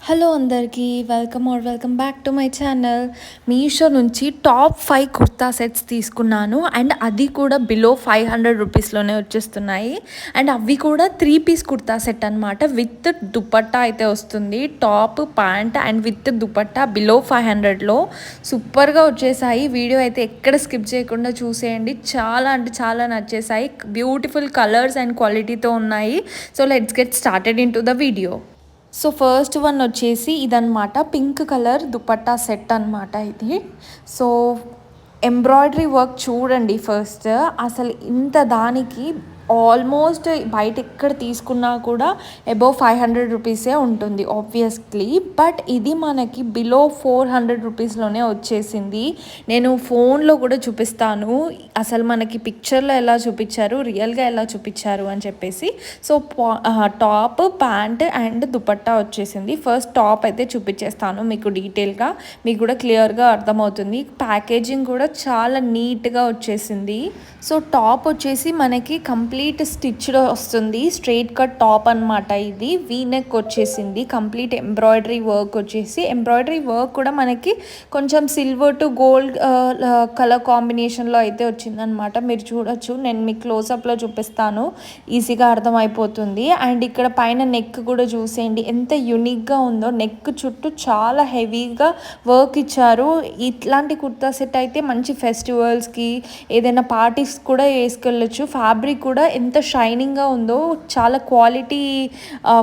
Hello అందరికీ welcome back to my channel. Meesho నుంచి top 5 kurta sets తీసుకున్నాను అండ్ అది కూడా బిలో 500 రూపీస్లోనే వచ్చేస్తున్నాయి. అండ్ అవి కూడా 3 పీస్ కుర్తా సెట్ అనమాట. విత్ దుపట్టా అయితే వస్తుంది. Top, pant and with dupatta below 500లో సూపర్గా వచ్చేసాయి. వీడియో అయితే ఎక్కడ స్కిప్ చేయకుండా చూసేయండి. చాలా అంటే చాలా నచ్చేసాయి. బ్యూటిఫుల్ కలర్స్ అండ్ క్వాలిటీతో ఉన్నాయి. So let's get started in to the video. So first one వచ్చేసి ఇదనమాట, పింక్ కలర్ దుపట్టా సెట్ అనమాట ఇది. సో ఎంబ్రాయిడరీ వర్క్ చూడండి ఫస్ట్. అసలు ఇంత దానికి ఆల్మోస్ట్ బయట ఎక్కడ తీసుకున్నా కూడా అబౌవ్ 500 రూపీసే ఉంటుంది ఆబ్వియస్లీ. బట్ ఇది మనకి బిలో 400 రూపీస్లోనే వచ్చేసింది. నేను ఫోన్లో కూడా చూపిస్తాను అసలు మనకి పిక్చర్లో ఎలా చూపించారు, రియల్గా ఎలా చూపించారు అని చెప్పేసి. So top, pant and dupatta వచ్చేసింది. ఫస్ట్ టాప్ అయితే చూపించేస్తాను మీకు డీటెయిల్గా, మీకు కూడా క్లియర్గా అర్థమవుతుంది. ప్యాకేజింగ్ కూడా చాలా నీట్గా వచ్చేసింది. సో టాప్ వచ్చేసి మనకి కంప్లీట్ స్టిచ్డ్ వస్తుంది. స్ట్రైట్ కట్ టాప్ అనమాట ఇది. వీ నెక్ వచ్చేసింది. కంప్లీట్ ఎంబ్రాయిడరీ వర్క్ వచ్చేసి, ఎంబ్రాయిడరీ వర్క్ కూడా మనకి కొంచెం సిల్వర్ టు గోల్డ్ కలర్ కాంబినేషన్లో అయితే వచ్చిందనమాట. మీరు చూడొచ్చు, నేను మీకు క్లోజప్లో చూపిస్తాను, ఈజీగా అర్థమైపోతుంది. అండ్ ఇక్కడ పైన నెక్ కూడా చూసేయండి ఎంత యూనిక్గా ఉందో. నెక్ చుట్టూ చాలా హెవీగా వర్క్ ఇచ్చారు. ఇట్లాంటి కుర్తా సెట్ అయితే మంచి ఫెస్టివల్స్కి, ఏదైనా పార్టీస్ కూడా వేసుకెళ్ళచ్చు. ఫ్యాబ్రిక్ కూడా ఎంత షైనింగ్గా ఉందో, చాలా క్వాలిటీ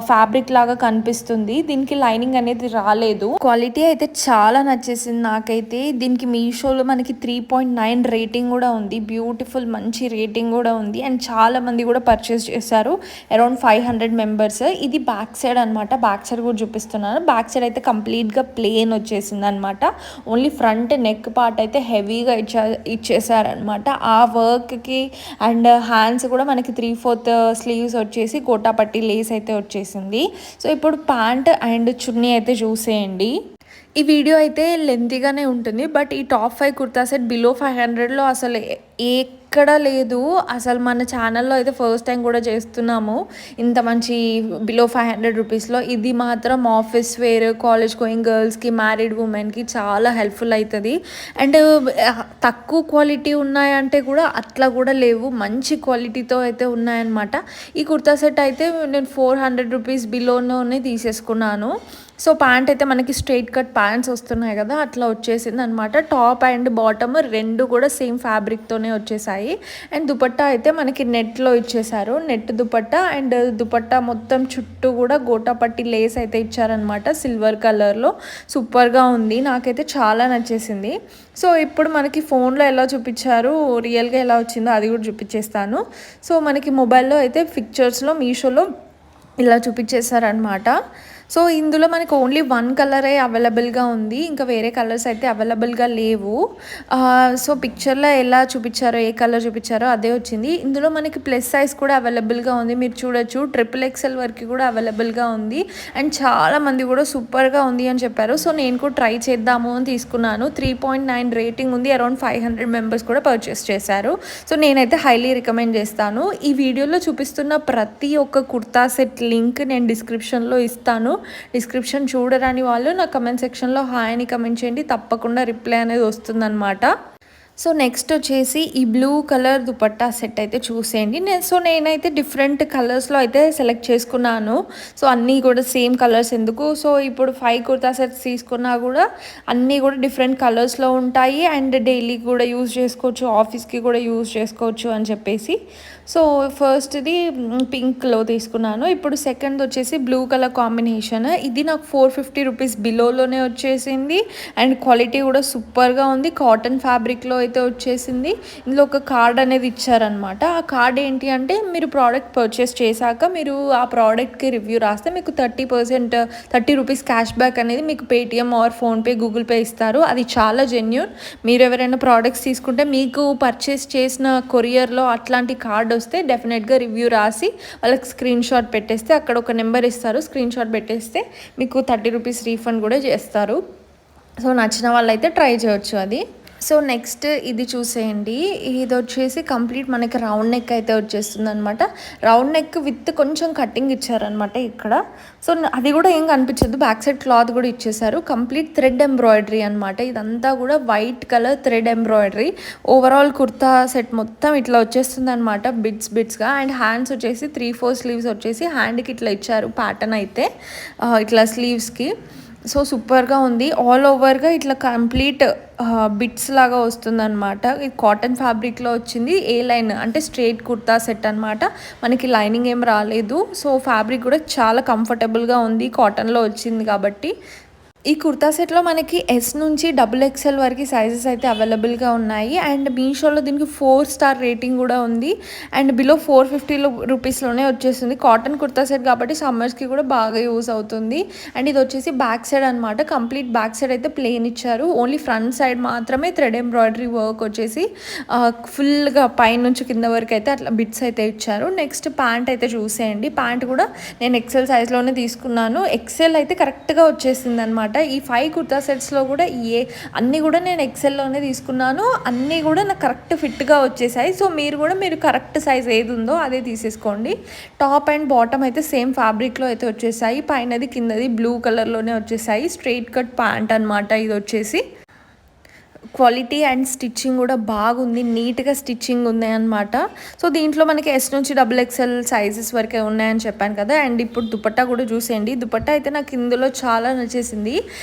ఫ్యాబ్రిక్ లాగా కనిపిస్తుంది. దీనికి లైనింగ్ అనేది రాలేదు. క్వాలిటీ అయితే చాలా నచ్చేసింది నాకైతే. దీనికి మీషోలో మనకి 3.9 రేటింగ్ కూడా ఉంది. బ్యూటిఫుల్ మంచి రేటింగ్ కూడా ఉంది. అండ్ చాలా మంది కూడా పర్చేస్ చేశారు, అరౌండ్ 500 మెంబర్స్. ఇది బ్యాక్ సైడ్ అనమాట. బ్యాక్ సైడ్ కూడా చూపిస్తున్నాను. బ్యాక్ సైడ్ అయితే కంప్లీట్గా ప్లేన్ వచ్చేసింది అనమాట. ఓన్లీ ఫ్రంట్ నెక్ పార్ట్ అయితే హెవీగా ఇచ్చేసారనమాట. ఆ వర్క్కి అండ్ హ్యాండ్స్ కూడా మనకి 3/4 స్లీవ్స్ వచ్చేసి గోటాపట్టి లేస్ అయితే వచ్చేసింది. సో ఇప్పుడు ప్యాంట్ అండ్ చున్నీ అయితే చూసేయండి. ఈ వీడియో అయితే లెంతీగానే ఉంటుంది. బట్ ఈ టాప్ 5 కుర్తా సెట్ బిలో 500లో అసలు ఎక్కడ లేదు. అసలు మన ఛానల్లో అయితే ఫస్ట్ టైం కూడా చేస్తున్నాము ఇంత మంచి బిలో 500 రూపీస్లో. ఇది మాత్రం ఆఫీస్ వేర్, కాలేజ్ గోయింగ్ గర్ల్స్కి, మ్యారీడ్ ఉమెన్కి చాలా హెల్ప్ఫుల్ అవుతుంది. అండ్ తక్కువ క్వాలిటీ ఉన్నాయంటే కూడా అట్లా కూడా లేవు, మంచి క్వాలిటీతో అయితే ఉన్నాయన్నమాట. ఈ కుర్తా సెట్ అయితే నేను 400 రూపీస్ బిలోనే తీసేసుకున్నాను. సో ప్యాంట్ అయితే మనకి స్ట్రైట్ కట్ ప్యాంట్స్ వస్తున్నాయి కదా, అట్లా వచ్చేసింది అనమాట. టాప్ అండ్ బాటమ్ రెండు కూడా సేమ్ ఫ్యాబ్రిక్తోనే వచ్చేసాయి. అండ్ దుపట్టా అయితే మనకి నెట్లో ఇచ్చేసారు. నెట్ దుపట్టా అండ్ దుపట్టా మొత్తం చుట్టూ కూడా గోటాపట్టి లేస్ అయితే ఇచ్చారనమాట, సిల్వర్ కలర్లో. సూపర్గా ఉంది, నాకైతే చాలా నచ్చేసింది. సో ఇప్పుడు మనకి ఫోన్లో ఎలా చూపించారు, రియల్గా ఎలా వచ్చిందో అది కూడా చూపించేస్తాను. సో మనకి మొబైల్లో అయితే పిక్చర్స్లో మీషోలో ఇలా చూపించేశారనమాట. సో ఇందులో మనకు ఓన్లీ 1 కలరే అవైలబుల్గా ఉంది, ఇంకా వేరే కలర్స్ అయితే అవైలబుల్గా లేవు. సో పిక్చర్లో ఎలా చూపించారో, ఏ కలర్ చూపించారో అదే వచ్చింది. ఇందులో మనకి ప్లస్ సైజ్ కూడా అవైలబుల్గా ఉంది, మీరు చూడొచ్చు. XXL వరకు కూడా అవైలబుల్గా ఉంది. అండ్ చాలామంది కూడా సూపర్గా ఉంది అని చెప్పారు. సో నేను కూడా ట్రై చేద్దాము అని తీసుకున్నాను. 3.9 రేటింగ్ ఉంది. అరౌండ్ 500 మెంబర్స్ కూడా పర్చేస్ చేశారు. సో నేనైతే హైలీ రికమెండ్ చేస్తాను. ఈ వీడియోలో చూపిస్తున్న ప్రతి ఒక్క కుర్తా సెట్ లింక్ నేను డిస్క్రిప్షన్లో ఇస్తాను. డిస్క్రిప్షన్ చూడరాని వాళ్ళు నా కమెంట్ సెక్షన్లో హాయ్ అని కమెంట్ చేయండి, తప్పకుండా రిప్లై అనేది వస్తుందన్నమాట. సో నెక్స్ట్ వచ్చేసి ఈ బ్లూ కలర్ దుపట్టా సెట్ అయితే చూసేయండి. నేనైతే డిఫరెంట్ కలర్స్లో అయితే సెలెక్ట్ చేసుకున్నాను. సో అన్నీ కూడా సేమ్ కలర్స్ ఎందుకు. సో ఇప్పుడు 5 కుర్తా సెట్స్ తీసుకున్నా కూడా అన్నీ కూడా డిఫరెంట్ కలర్స్లో ఉంటాయి. అండ్ డైలీ కూడా యూజ్ చేసుకోవచ్చు, ఆఫీస్కి కూడా యూజ్ చేసుకోవచ్చు అని చెప్పేసి. సో ఫస్ట్ది పింక్లో తీసుకున్నాను. ఇప్పుడు సెకండ్ వచ్చేసి బ్లూ కలర్ కాంబినేషన్. ఇది నాకు 450 రూపీస్ బిలోలోనే వచ్చేసింది. అండ్ క్వాలిటీ కూడా సూపర్గా ఉంది. కాటన్ ఫ్యాబ్రిక్లో అయితే వచ్చేసింది. ఇందులో ఒక కార్డ్ అనేది ఇచ్చారనమాట. ఆ కార్డ్ ఏంటి అంటే, మీరు ప్రోడక్ట్ పర్చేస్ చేశాక మీరు ఆ ప్రోడక్ట్కి రివ్యూ రాస్తే మీకు 30 రూపీస్ క్యాష్ బ్యాక్ అనేది మీకు Paytm are PhonePe, Google pay ఇస్తారు. అది చాలా జెన్యూన్. మీరు ఎవరైనా ప్రోడక్ట్స్ తీసుకుంటే మీకు పర్చేస్ చేసిన కొరియర్లో అట్లాంటి కార్డ్ వస్తే డెఫినెట్గా రివ్యూ రాసి వాళ్ళకి స్క్రీన్ షాట్ పెట్టేస్తే, అక్కడ ఒక నెంబర్ ఇస్తారు, స్క్రీన్ షాట్ పెట్టేస్తే మీకు 30 రూపీస్ రీఫండ్ కూడా చేస్తారు. సో నచ్చిన వాళ్ళైతే ట్రై చేయొచ్చు అది. సో నెక్స్ట్ ఇది చూసేయండి. ఇది వచ్చేసి కంప్లీట్ మనకి రౌండ్ నెక్ అయితే వచ్చేస్తుందనమాట. రౌండ్ నెక్ విత్ కొంచెం కటింగ్ ఇచ్చారనమాట ఇక్కడ. సో అది కూడా ఏం కనిపించదు. బ్యాక్ సైడ్ క్లాత్ కూడా ఇచ్చేసారు. కంప్లీట్ థ్రెడ్ ఎంబ్రాయిడరీ అనమాట. ఇదంతా కూడా white colour thread embroidery. Overall kurta set మొత్తం ఇట్లా వచ్చేస్తుంది అనమాట, బిట్స్గా. అండ్ హ్యాండ్స్ వచ్చేసి 3-4 స్లీవ్స్ వచ్చేసి హ్యాండ్కి ఇట్లా ఇచ్చారు ప్యాటర్న్ అయితే, ఇట్లా స్లీవ్స్కి. సో సూపర్గా ఉంది. ఆల్ ఓవర్గా ఇట్లా కంప్లీట్ బిట్స్ లాగా వస్తుందన్నమాట. ఇది కాటన్ ఫ్యాబ్రిక్లో వచ్చింది. ఏ లైన్ అంటే స్ట్రైట్ కుర్తా సెట్ అనమాట. మనకి లైనింగ్ ఏం రాలేదు. సో ఫ్యాబ్రిక్ కూడా చాలా కంఫర్టబుల్గా ఉంది, కాటన్లో వచ్చింది కాబట్టి. ఈ కుర్తా సెట్లో మనకి ఎస్ నుంచి XXL వరకు సైజెస్ అయితే అవైలబుల్గా ఉన్నాయి. అండ్ మీషోలో దీనికి 4 స్టార్ రేటింగ్ కూడా ఉంది. అండ్ బిలో 450 రూపీస్లోనే వచ్చేస్తుంది. కాటన్ కుర్తా సెట్ కాబట్టి సమ్మర్స్కి కూడా బాగా యూజ్ అవుతుంది. అండ్ ఇది వచ్చేసి బ్యాక్ సైడ్ అనమాట. కంప్లీట్ బ్యాక్ సైడ్ అయితే ప్లెయిన్ ఇచ్చారు. ఓన్లీ ఫ్రంట్ సైడ్ మాత్రమే థ్రెడ్ ఎంబ్రాయిడరీ వర్క్ వచ్చేసి ఫుల్గా పైన నుంచి కింద వరకు అయితే అట్లా బిట్స్ అయితే ఇచ్చారు. నెక్స్ట్ ప్యాంట్ అయితే చూసేయండి. ప్యాంట్ కూడా నేను XL సైజ్లోనే తీసుకున్నాను. XL అయితే కరెక్ట్గా వచ్చేసింది అనమాట. ఈ 5 కుర్తా సెట్స్లో కూడా అన్నీ కూడా నేను XLలోనే తీసుకున్నాను. అన్నీ కూడా నాకు కరెక్ట్ ఫిట్గా వచ్చేసాయి. సో మీరు కరెక్ట్ సైజ్ ఏది ఉందో అదే తీసేసుకోండి. టాప్ అండ్ బాటమ్ అయితే సేమ్ ఫ్యాబ్రిక్లో అయితే వచ్చేసాయి. పైనది కిందది బ్లూ కలర్లోనే వచ్చేసాయి. స్ట్రైట్ కట్ ప్యాంట్ అనమాట ఇది వచ్చేసి. క్వాలిటీ అండ్ స్టిచ్చింగ్ కూడా బాగుంది, నీట్గా స్టిచ్చింగ్ ఉంది అనమాట. సో దీంట్లో మనకి ఎస్ నుంచి XXL సైజెస్ వరకే ఉన్నాయని చెప్పాను కదా. అండ్ ఇప్పుడు దుపట్టా కూడా చూసేయండి. దుపట్టా అయితే నాకు ఇందులో చాలా నచ్చేసింది.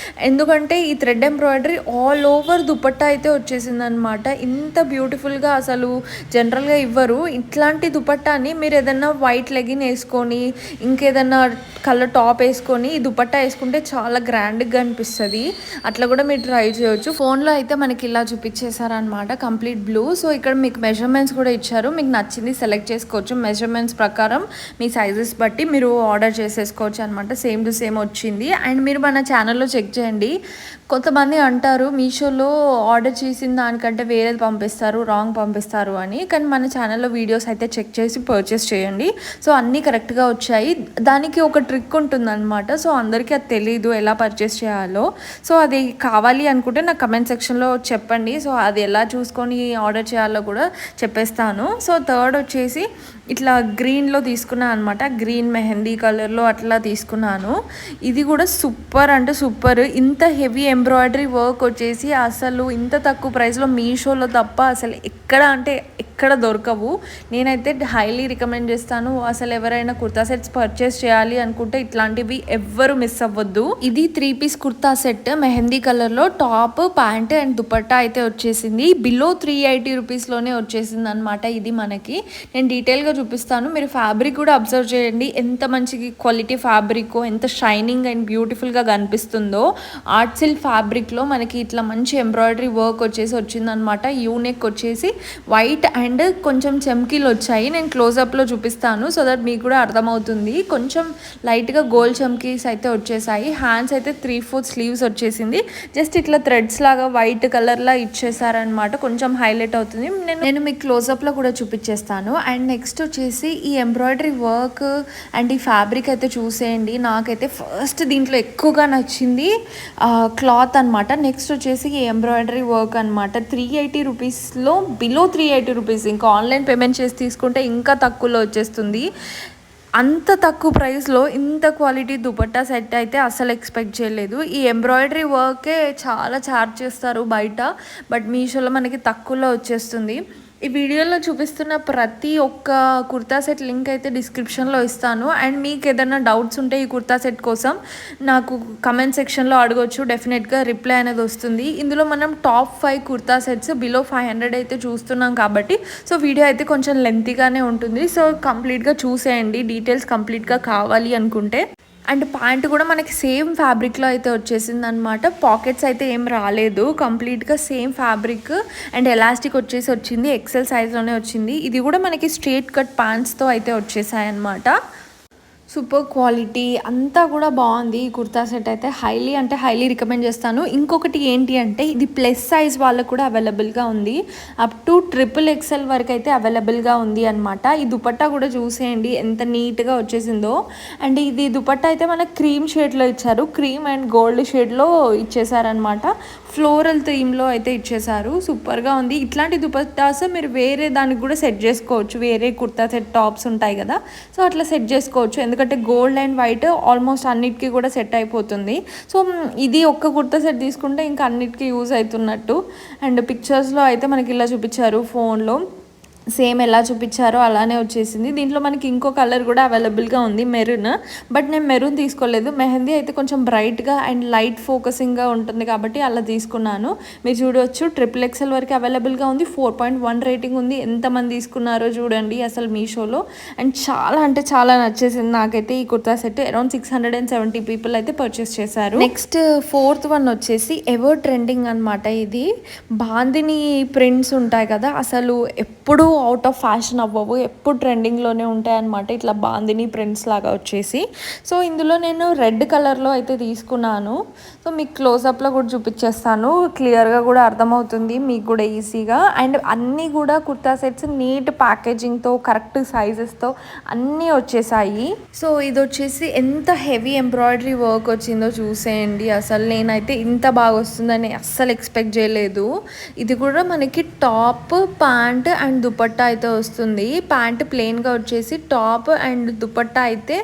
ఎందుకంటే ఈ thread embroidery all over dupatta అయితే వచ్చేసింది అనమాట. ఇంత బ్యూటిఫుల్గా అసలు జనరల్గా ఇవ్వరు. ఇట్లాంటి దుపట్టాని మీరు ఏదైనా వైట్ లెగిన్ వేసుకొని ఇంకేదన్నా కలర్ టాప్ వేసుకొని ఈ దుపట్టా వేసుకుంటే చాలా గ్రాండ్గా అనిపిస్తుంది. అట్లా కూడా మీరు ట్రై చేయొచ్చు. ఫోన్లో అయితే మనకి ఇలా చూపించేశారనమాట కంప్లీట్ బ్లూ. సో ఇక్కడ మీకు మెజర్మెంట్స్ కూడా ఇచ్చారు. మీకు నచ్చింది సెలెక్ట్ చేసుకోవచ్చు. మెజర్మెంట్స్ ప్రకారం మీ సైజెస్ బట్టి మీరు ఆర్డర్ చేసేసుకోవచ్చు అనమాట. సేమ్ టు సేమ్ వచ్చింది. అండ్ మీరు మన ఛానల్లో చెక్ చేయండి. కొంతమంది అంటారు మీషోలో ఆర్డర్ చేసిన దానికంటే వేరేది పంపిస్తారు, రాంగ్ పంపిస్తారు అని. కానీ మన ఛానల్లో వీడియోస్ అయితే చెక్ చేసి పర్చేస్ చేయండి. సో అన్నీ కరెక్ట్గా వచ్చాయి. దానికి ఒక ట్రిక్ ఉంటుందన్నమాట. సో అందరికీ అది తెలీదు ఎలా పర్చేస్ చేయాలో. సో అది కావాలి అనుకుంటే నాకు కమెంట్ సెక్షన్లో చెప్పండి. సో అది ఎలా చూసుకొని ఆర్డర్ చేయాలో కూడా చెప్పేస్తాను. సో థర్డ్ వచ్చేసి ఇట్లా గ్రీన్లో తీసుకున్నాను అనమాట. గ్రీన్ మెహందీ కలర్లో అట్లా తీసుకున్నాను. ఇది కూడా సూపర్ అంటే సూపర్. ఇంత హెవీ ఎంబ్రాయిడరీ వర్క్ వచ్చేసి అసలు ఇంత తక్కువ ప్రైస్లో మీషోలో తప్ప అసలు ఎక్కడ దొరకవు. నేనైతే హైలీ రికమెండ్ చేస్తాను. అసలు ఎవరైనా కుర్తా సెట్స్ పర్చేస్ చేయాలి అనుకుంటే ఇట్లాంటివి ఎవ్వరు మిస్ అవ్వద్దు. ఇది 3 పీస్ కుర్తా సెట్ మెహందీ కలర్లో టాప్, ప్యాంట్ అండ్ దుపట్టా అయితే వచ్చేసింది. బిలో 380 రూపీస్లోనే వచ్చేసింది అనమాట. ఇది మనకి నేను డీటెయిల్గా చూపిస్తాను. మీరు ఫ్యాబ్రిక్ కూడా అబ్జర్వ్ చేయండి. ఎంత మంచి క్వాలిటీ ఫ్యాబ్రిక్, ఎంత షైనింగ్ అండ్ బ్యూటిఫుల్గా కనిపిస్తుందో. ఆర్ట్ సిల్క్ ఫ్యాబ్రిక్లో మనకి ఇట్లా మంచి ఎంబ్రాయిడరీ వర్క్ వచ్చేసి వచ్చిందనమాట. యూనెక్ వచ్చేసి వైట్ అండ్ కొంచెం చమ్కీలు వచ్చాయి. నేను క్లోజప్లో చూపిస్తాను సో దట్ మీకు కూడా అర్థమవుతుంది. కొంచెం లైట్గా గోల్డ్ చమ్కీస్ అయితే వచ్చేసాయి. హ్యాండ్స్ అయితే 3/4 స్లీవ్స్ వచ్చేసింది. జస్ట్ ఇట్లా థ్రెడ్స్ లాగా వైట్ కలర్లా ఇచ్చేసారనమాట. కొంచెం హైలైట్ అవుతుంది. నేను మీకు క్లోజప్లో కూడా చూపించేస్తాను. అండ్ నెక్స్ట్ వచ్చేసి ఈ ఎంబ్రాయిడరీ వర్క్ అండ్ ఈ ఫ్యాబ్రిక్ అయితే చూసేయండి. నాకైతే ఫస్ట్ దీంట్లో ఎక్కువగా నచ్చింది క్లాత్ అనమాట. నెక్స్ట్ వచ్చేసి ఈ ఎంబ్రాయిడరీ వర్క్ అనమాట. 380 రూపీస్లో బిలో 380 రూపీస్. ఇంకా ఆన్లైన్ పేమెంట్ చేసి తీసుకుంటే ఇంకా తక్కువలో వచ్చేస్తుంది. అంత తక్కువ ప్రైస్లో ఇంత క్వాలిటీ దుపట్టా సెట్ అయితే అసలు ఎక్స్పెక్ట్ చేయలేదు. ఈ ఎంబ్రాయిడరీ వర్కే చాలా ఛార్జ్ చేస్తారు బయట, బట్ మీషోలో మనకి తక్కువలో వచ్చేస్తుంది. ఈ వీడియోలో చూపిస్తున్న ప్రతి ఒక్క కుర్తా సెట్ లింక్ అయితే డిస్క్రిప్షన్లో ఇస్తాను. అండ్ మీకు ఏదైనా డౌట్స్ ఉంటే ఈ కుర్తా సెట్ కోసం నాకు కమెంట్ సెక్షన్లో అడగొచ్చు. డెఫినెట్గా రిప్లై అనేది వస్తుంది. ఇందులో మనం టాప్ 5 కుర్తా సెట్స్ బిలో 500 అయితే చూస్తున్నాం కాబట్టి సో వీడియో అయితే కొంచెం లెంతీగానే ఉంటుంది. సో కంప్లీట్గా చూసేయండి డీటెయిల్స్ కంప్లీట్గా కావాలి అనుకుంటే. అండ్ ప్యాంట్ కూడా మనకి సేమ్ ఫ్యాబ్రిక్లో అయితే వచ్చేసింది అనమాట. పాకెట్స్ అయితే ఏం రాలేదు. కంప్లీట్గా సేమ్ ఫ్యాబ్రిక్ అండ్ ఎలాస్టిక్ వచ్చింది. XL సైజ్లోనే వచ్చింది. ఇది కూడా మనకి స్ట్రైట్ కట్ ప్యాంట్స్తో అయితే వచ్చేసాయి అనమాట. సూపర్ క్వాలిటీ అంతా కూడా బాగుంది. ఈ కుర్తా సెట్ అయితే హైలీ అంటే హైలీ రికమెండ్ చేస్తాను. ఇంకొకటి ఏంటి అంటే ఇది ప్లస్ సైజ్ వాళ్ళకు కూడా అవైలబుల్గా ఉంది. అప్ టు XXL వరకు అయితే అవైలబుల్గా ఉంది అనమాట. ఈ దుపట్టా కూడా చూసేయండి ఎంత నీట్గా వచ్చేసిందో. అండ్ ఇది దుపట్టా అయితే మనకు క్రీమ్ షేడ్లో ఇచ్చారు, క్రీమ్ అండ్ గోల్డ్ షేడ్లో ఇచ్చేసారనమాట. ఫ్లోరల్ థీమ్లో అయితే ఇచ్చేసారు. సూపర్గా ఉంది. ఇట్లాంటి దుపట్టాస్ మీరు వేరే దానికి కూడా సెట్ చేసుకోవచ్చు. వేరే కుర్తా సెట్ టాప్స్ ఉంటాయి కదా, సో అట్లా సెట్ చేసుకోవచ్చు. ఎందుకంటే గోల్డ్ అండ్ వైట్ ఆల్మోస్ట్ అన్నిటికీ కూడా సెట్ అయిపోతుంది. సో ఇది ఒక్క కుర్తా సెట్ తీసుకుంటే ఇంకా అన్నిటికీ యూజ్ అవుతున్నట్టు. అండ్ పిక్చర్స్లో అయితే మనకి ఇలా చూపించారు, ఫోన్లో సేమ్ ఎలా చూపించారో అలానే వచ్చేసింది. దీంట్లో మనకి ఇంకో కలర్ కూడా అవైలబుల్గా ఉంది, మెరూన్. బట్ నేను మెరూన్ తీసుకోలేదు. మెహందీ అయితే కొంచెం బ్రైట్గా అండ్ లైట్ ఫోకసింగ్గా ఉంటుంది కాబట్టి అలా తీసుకున్నాను. మీరు చూడవచ్చు XXL వరకు అవైలబుల్గా ఉంది. 4.1 రేటింగ్ ఉంది. ఎంతమంది తీసుకున్నారో చూడండి అసలు మీషోలో. అండ్ చాలా అంటే చాలా నచ్చేసింది నాకైతే ఈ కుర్తా సెట్. అరౌండ్ 670 పీపుల్ అయితే పర్చేస్ చేశారు. నెక్స్ట్ ఫోర్త్ వన్ వచ్చేసి ఎవర్ ట్రెండింగ్ అనమాట. ఇది బాందిని ప్రింట్స్ ఉంటాయి కదా, అసలు ఎప్పుడు అవుట్ ఆఫ్ ఫ్యాషన్ అవ్వవు, ఎప్పుడు ట్రెండింగ్లోనే ఉంటాయి అన్నమాట. ఇట్లా బాందిని ప్రింట్స్ లాగా వచ్చేసి. సో ఇందులో నేను రెడ్ కలర్లో అయితే తీసుకున్నాను. సో మీకు క్లోజప్లో కూడా చూపించేస్తాను, క్లియర్గా కూడా అర్థమవుతుంది మీకు కూడా ఈజీగా. అండ్ అన్నీ కూడా కుర్తా సెట్స్ నీట్ ప్యాకేజింగ్తో కరెక్ట్ సైజెస్తో అన్నీ వచ్చేసాయి. సో ఇది వచ్చేసి ఎంత హెవీ ఎంబ్రాయిడరీ వర్క్ వచ్చిందో చూసేయండి. అసలు నేనైతే ఇంత బాగా వస్తుందని అస్సలు ఎక్స్పెక్ట్ చేయలేదు. ఇది కూడా మనకి టాప్, ప్యాంట్ అండ్ దుపట్టా అయితే వస్తుంది. ప్యాంట్ ప్లెయిన్గా వచ్చేసి టాప్ అండ్ దుపట్టా అయితే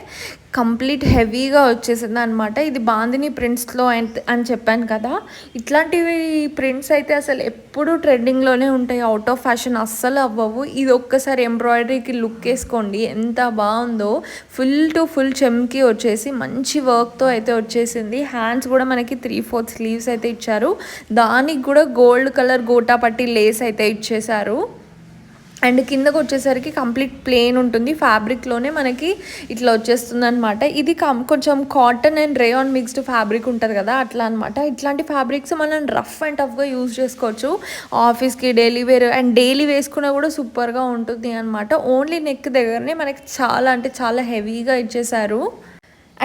కంప్లీట్ హెవీగా వచ్చేసింది అనమాట. ఇది బాందిని ప్రింట్స్లో అని చెప్పాను కదా, ఇట్లాంటివి ప్రింట్స్ అయితే అసలు ఎప్పుడు ట్రెండింగ్లోనే ఉంటాయి, అవుట్ ఆఫ్ ఫ్యాషన్ అస్సలు అవ్వవు. ఇది ఒక్కసారి ఎంబ్రాయిడరీకి లుక్ వేసుకోండి ఎంత బాగుందో. ఫుల్ టు ఫుల్ చెమ్కి వచ్చేసి మంచి వర్క్తో అయితే వచ్చేసింది. హ్యాండ్స్ కూడా మనకి 3/4 స్లీవ్స్ అయితే ఇచ్చారు. దానికి కూడా గోల్డ్ కలర్ గోటా పట్టి లేస్ అయితే ఇచ్చేసారు. అండ్ కిందకు వచ్చేసరికి కంప్లీట్ ప్లెయిన్ ఉంటుంది, ఫ్యాబ్రిక్లోనే మనకి ఇట్లా వచ్చేస్తుంది అనమాట. ఇది కొంచెం cotton and rayon mixed fabric ఉంటుంది కదా, అట్లా అనమాట. ఇట్లాంటి ఫ్యాబ్రిక్స్ మనం రఫ్ అండ్ టఫ్గా యూజ్ చేసుకోవచ్చు ఆఫీస్కి, డైలీ వేర్ అండ్ డైలీ వేసుకున్నా కూడా సూపర్గా ఉంటుంది అనమాట. ఓన్లీ నెక్ దగ్గరనే మనకి చాలా అంటే చాలా హెవీగా ఇచ్చేసారు.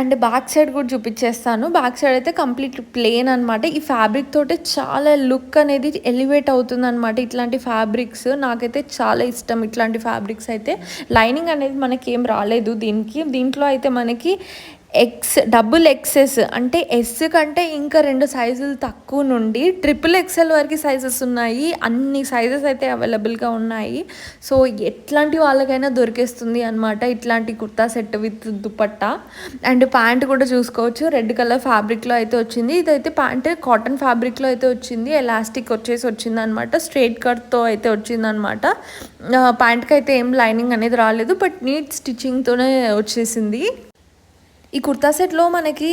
అండ్ బ్యాక్ సైడ్ కూడా చూపించేస్తాను. బ్యాక్ సైడ్ అయితే కంప్లీట్ ప్లెయిన్ అనమాట. ఈ ఫ్యాబ్రిక్ తోటి చాలా లుక్ అనేది ఎలివేట్ అవుతుంది అనమాట. ఇట్లాంటి ఫ్యాబ్రిక్స్ నాకైతే చాలా ఇష్టం. ఇట్లాంటి ఫ్యాబ్రిక్స్ అయితే లైనింగ్ అనేది మనకి ఏం రాలేదు దీంట్లో అయితే మనకి XXS అంటే ఎస్ కంటే ఇంకా 2 సైజులు తక్కువ నుండి XXL వరకు సైజెస్ ఉన్నాయి. అన్ని సైజెస్ అయితే అవైలబుల్గా ఉన్నాయి. సో ఎట్లాంటి వాళ్ళకైనా దొరికేస్తుంది అనమాట ఇట్లాంటి kurta set with dupatta. And pant కూడా చూసుకోవచ్చు, రెడ్ కలర్ ఫ్యాబ్రిక్లో అయితే వచ్చింది. ఇదైతే ప్యాంట్ కాటన్ ఫ్యాబ్రిక్లో అయితే వచ్చింది, ఎలాస్టిక్ వచ్చేసి వచ్చింది అనమాట. స్ట్రైట్ కట్తో అయితే వచ్చింది అనమాట. ప్యాంట్కి అయితే ఏం లైనింగ్ అనేది రాలేదు, బట్ నీట్ స్టిచ్చింగ్తోనే వచ్చేసింది. ఈ కుర్తా సెట్లో మనకి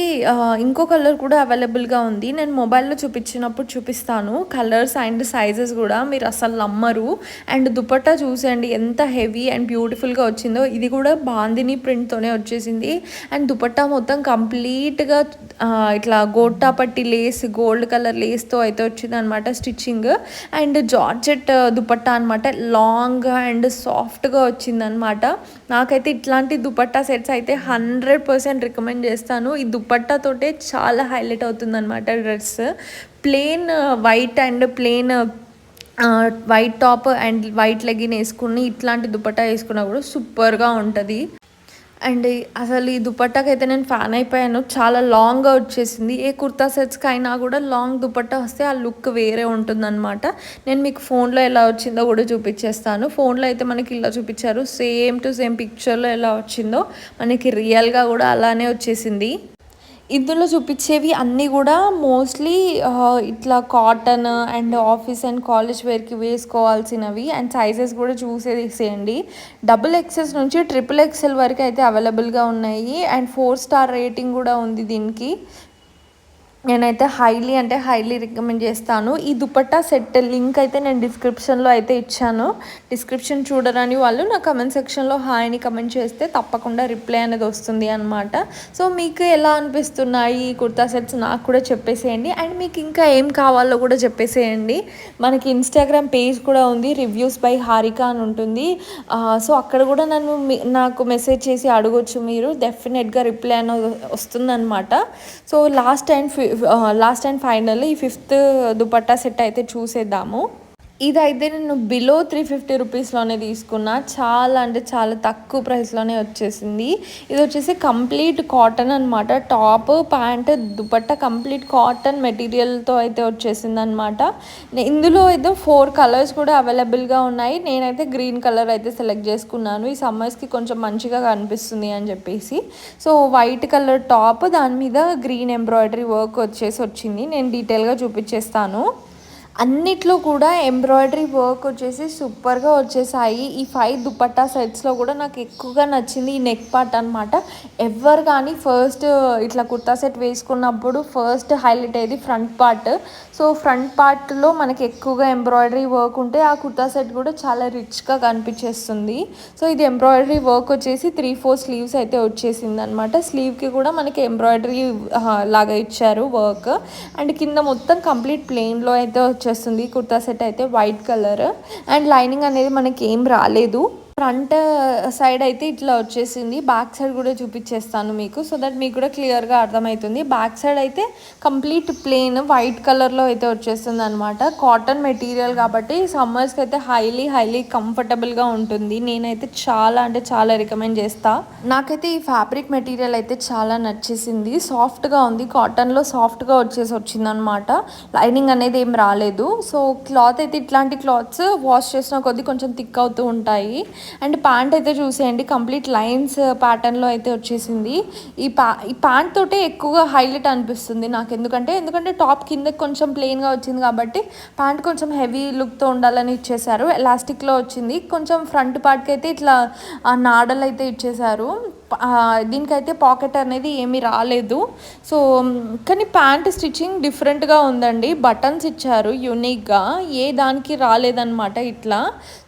ఇంకో కలర్ కూడా అవైలబుల్గా ఉంది. నేను మొబైల్లో చూపించినప్పుడు చూపిస్తాను కలర్స్ అండ్ సైజెస్ కూడా, మీరు అసలు నమ్మరు. అండ్ దుపట్టా చూసండి ఎంత హెవీ అండ్ బ్యూటిఫుల్గా వచ్చిందో. ఇది కూడా బాందిని ప్రింట్తోనే వచ్చేసింది. అండ్ దుపట్టా మొత్తం కంప్లీట్గా ఇట్లా గోటా పట్టి లేస్, గోల్డ్ కలర్ లేస్తో అయితే వచ్చింది అనమాట స్టిచ్చింగ్. అండ్ జార్జెట్ దుపట్టా అనమాట, లాంగ్ అండ్ సాఫ్ట్గా వచ్చిందనమాట. నాకైతే ఇట్లాంటి దుపట్టా సెట్స్ అయితే 100% రికమెండ్ చేస్తాను. ఈ దుపట్టాతోటే చాలా హైలైట్ అవుతుంది అనమాట dress. Plain white and plain white top and white legging వేసుకుని ఇట్లాంటి దుపట్టా వేసుకున్నా కూడా సూపర్గా ఉంటుంది. అండ్ అసలు ఈ దుపట్టాకి అయితే నేను ఫ్యాన్ అయిపోయాను. చాలా లాంగ్గా వచ్చేసింది. ఏ కుర్తా సెట్స్కి అయినా కూడా లాంగ్ దుపట్టా వస్తే ఆ లుక్ వేరే ఉంటుందన్నమాట. నేను మీకు ఫోన్లో ఎలా వచ్చిందో కూడా చూపించేస్తాను. ఫోన్లో అయితే మనకి ఇలా చూపించారు, సేమ్ టు సేమ్ పిక్చర్లో ఎలా వచ్చిందో మనకి రియల్గా కూడా అలానే వచ్చేసింది. ఇందులో చూపించేవి అన్నీ కూడా మోస్ట్లీ ఇట్లా cotton and office and college వేర్కి వేసుకోవాల్సినవి. అండ్ సైజెస్ కూడా చూసేసేయండి. XXS నుంచి XXL వరకు అయితే అవైలబుల్గా ఉన్నాయి. అండ్ 4 స్టార్ రేటింగ్ కూడా ఉంది దీనికి. నేనైతే హైలీ అంటే హైలీ రికమెండ్ చేస్తాను. ఈ దుపట్టా సెట్ లింక్ అయితే నేను డిస్క్రిప్షన్లో అయితే ఇచ్చాను. డిస్క్రిప్షన్ చూడరాని వాళ్ళు నా కమెంట్ సెక్షన్లో హాయ్ అని కమెంట్ చేస్తే తప్పకుండా రిప్లై అనేది వస్తుంది అనమాట. సో మీకు ఎలా అనిపిస్తున్నాయి ఈ కుర్తా సెట్స్ నాకు కూడా చెప్పేసేయండి. అండ్ మీకు ఇంకా ఏం కావాలో కూడా చెప్పేసేయండి. మనకి ఇన్స్టాగ్రామ్ పేజ్ కూడా ఉంది, రివ్యూస్ బై హారిక అని ఉంటుంది. సో అక్కడ కూడా నాకు మెసేజ్ చేసి అడగొచ్చు మీరు. డెఫినెట్గా రిప్లై అనేది వస్తుందన్నమాట. సో లాస్ట్ అండ్ ఫైనల్ ఈ 5th దుపట్టా సెట్ అయితే చూసేద్దాము. ఇదైతే నేను బిలో 350 రూపీస్లోనే తీసుకున్నా. చాలా అంటే చాలా తక్కువ ప్రైస్లోనే వచ్చేసింది. ఇది వచ్చేసి కంప్లీట్ కాటన్ అనమాట. Top pant dupatta complete cotton మెటీరియల్తో అయితే వచ్చేసింది అనమాట. ఇందులో అయితే 4 కలర్స్ కూడా అవైలబుల్గా ఉన్నాయి. నేనైతే గ్రీన్ కలర్ అయితే సెలెక్ట్ చేసుకున్నాను. ఈ సమ్మర్స్కి కొంచెం మంచిగా కనిపిస్తుంది అని చెప్పేసి. సో వైట్ కలర్ టాప్, దాని మీద గ్రీన్ ఎంబ్రాయిడరీ వర్క్ వచ్చింది. నేను డీటెయిల్గా చూపించేస్తాను. అన్నిట్లో కూడా ఎంబ్రాయిడరీ వర్క్ వచ్చేసి సూపర్గా వచ్చేసాయి. ఈ 5 దుపట్టా సెట్స్లో కూడా నాకు ఎక్కువగా నచ్చింది ఈ నెక్ పార్ట్ అనమాట. ఎవరు కానీ ఫస్ట్ ఇట్లా కుర్తా సెట్ వేసుకున్నప్పుడు ఫస్ట్ హైలైట్ అయ్యేది ఫ్రంట్ పార్ట్. సో ఫ్రంట్ పార్ట్లో మనకి ఎక్కువగా ఎంబ్రాయిడరీ వర్క్ ఉంటే ఆ కుర్తా సెట్ కూడా చాలా రిచ్గా కనిపించేస్తుంది. సో ఇది ఎంబ్రాయిడరీ వర్క్ వచ్చేసి 3-4 స్లీవ్స్ అయితే వచ్చేసింది అనమాట. స్లీవ్కి కూడా మనకి ఎంబ్రాయిడరీ లాగా ఇచ్చారు వర్క్. అండ్ కింద మొత్తం కంప్లీట్ ప్లెయిన్లో అయితే వచ్చేస్తుంది కుర్తా సెట్ అయితే వైట్ కలర్. అండ్ లైనింగ్ అనేది మనకి ఏం రాలేదు. ఫ్రంట్ సైడ్ అయితే ఇట్లా వచ్చేసింది. బ్యాక్ సైడ్ కూడా చూపించేస్తాను మీకు, సో దట్ మీకు కూడా క్లియర్గా అర్థమవుతుంది. బ్యాక్ సైడ్ అయితే కంప్లీట్ ప్లెయిన్ వైట్ కలర్లో అయితే వచ్చేస్తుంది అనమాట. కాటన్ మెటీరియల్ కాబట్టి సమ్మర్స్కి అయితే హైలీ కంఫర్టబుల్గా ఉంటుంది. నేనైతే చాలా అంటే చాలా రికమెండ్ చేస్తా. నాకైతే ఈ ఫ్యాబ్రిక్ మెటీరియల్ అయితే చాలా నచ్చేసింది. సాఫ్ట్గా ఉంది, కాటన్లో సాఫ్ట్గా వచ్చిందనమాట. లైనింగ్ అనేది ఏం రాలేదు. సో క్లాత్ అయితే ఇట్లాంటి క్లాత్స్ వాష్ చేసిన కొద్దీ కొంచెం థిక్ అవుతూ ఉంటాయి. అండ్ ప్యాంట్ అయితే చూసేయండి, కంప్లీట్ లైన్స్ ప్యాటర్న్లో అయితే వచ్చేసింది. ఈ ప్యాంట్ తోటే ఎక్కువగా హైలైట్ అనిపిస్తుంది నాకు. ఎందుకంటే టాప్ కింద కొంచెం ప్లెయిన్గా వచ్చింది కాబట్టి ప్యాంట్ కొంచెం హెవీ లుక్తో ఉండాలని ఇచ్చేసారు. ఎలాస్టిక్లో వచ్చింది. కొంచెం ఫ్రంట్ పార్ట్కి అయితే ఇట్లా నాడలు అయితే ఇచ్చేసారు. దీనికైతే పాకెట్ అనేది ఏమీ రాలేదు. సో కానీ ప్యాంట్ స్టిచ్చింగ్ డిఫరెంట్గా ఉందండి. బటన్స్ ఇచ్చారు యూనిక్గా, ఏ దానికి రాలేదన్నమాట ఇట్లా.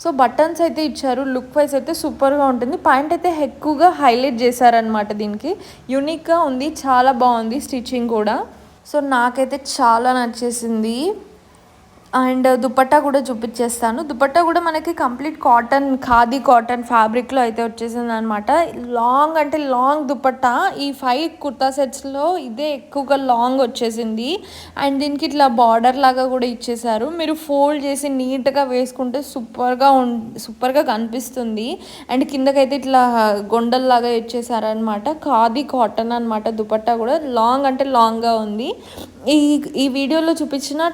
సో బటన్స్ అయితే ఇచ్చారు. లుక్ వైజ్ అయితే సూపర్గా ఉంటుంది. ప్యాంట్ అయితే ఎక్కువగా హైలైట్ చేశారనమాట. దీనికి యూనిక్గా ఉంది, చాలా బాగుంది స్టిచ్చింగ్ కూడా. సో నాకైతే చాలా నచ్చేసింది. అండ్ దుపట్టా కూడా చూపించేస్తాను. దుపట్టా కూడా మనకి కంప్లీట్ కాటన్, ఖాదీ కాటన్ ఫ్యాబ్రిక్లో అయితే వచ్చేసింది అనమాట. లాంగ్ దుపట్టా. ఈ 5 కుర్తా సెట్స్లో ఇదే ఎక్కువగా లాంగ్ వచ్చేసింది. అండ్ దీనికి ఇట్లా బార్డర్ లాగా కూడా ఇచ్చేసారు. మీరు ఫోల్డ్ చేసి నీట్గా వేసుకుంటే సూపర్గా కనిపిస్తుంది. అండ్ కిందకైతే ఇట్లా గొండల్లాగా ఇచ్చేసారనమాట. ఖాదీ కాటన్ అనమాట. దుపట్టా కూడా లాంగ్గా ఉంది. ఈ వీడియోలో చూపించిన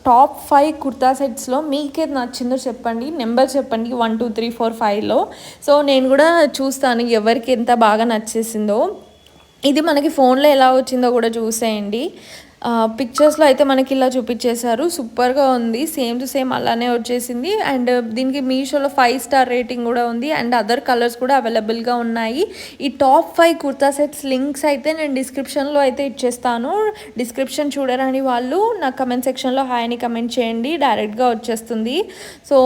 టాప్ 5 కుర్తా సెట్స్లో మీకేది నచ్చిందో చెప్పండి, నెంబర్ చెప్పండి 1 2 3 4 5లో. సో నేను కూడా చూస్తాను ఎవరికి ఎంత బాగా నచ్చేసిందో. ఇది మనకి ఫోన్లో ఎలా వచ్చిందో కూడా చూసేయండి. పిక్చర్స్లో అయితే మనకి ఇలా చూపించేశారు. సూపర్గా ఉంది, సేమ్ టు సేమ్ అలానే వచ్చేసింది. అండ్ దీనికి మీషోలో 5 స్టార్ రేటింగ్ కూడా ఉంది. అండ్ అదర్ కలర్స్ కూడా అవైలబుల్గా ఉన్నాయి. ఈ టాప్ 5 కుర్తా సెట్స్ లింక్స్ అయితే నేను డిస్క్రిప్షన్లో అయితే ఇచ్చేస్తాను. డిస్క్రిప్షన్ చూడరాని వాళ్ళు నా కమెంట్ సెక్షన్లో హాయ్ అని కమెంట్ చేయండి, డైరెక్ట్గా వచ్చేస్తుంది. సో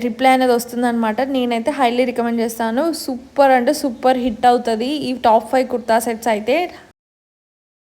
రిప్లై అనేది వస్తుంది అనమాట. నేనైతే హైలీ రికమెండ్ చేస్తాను. సూపర్ అంటే సూపర్ హిట్ అవుతుంది ఈ టాప్ 5 కుర్తా సెట్స్ అయితే.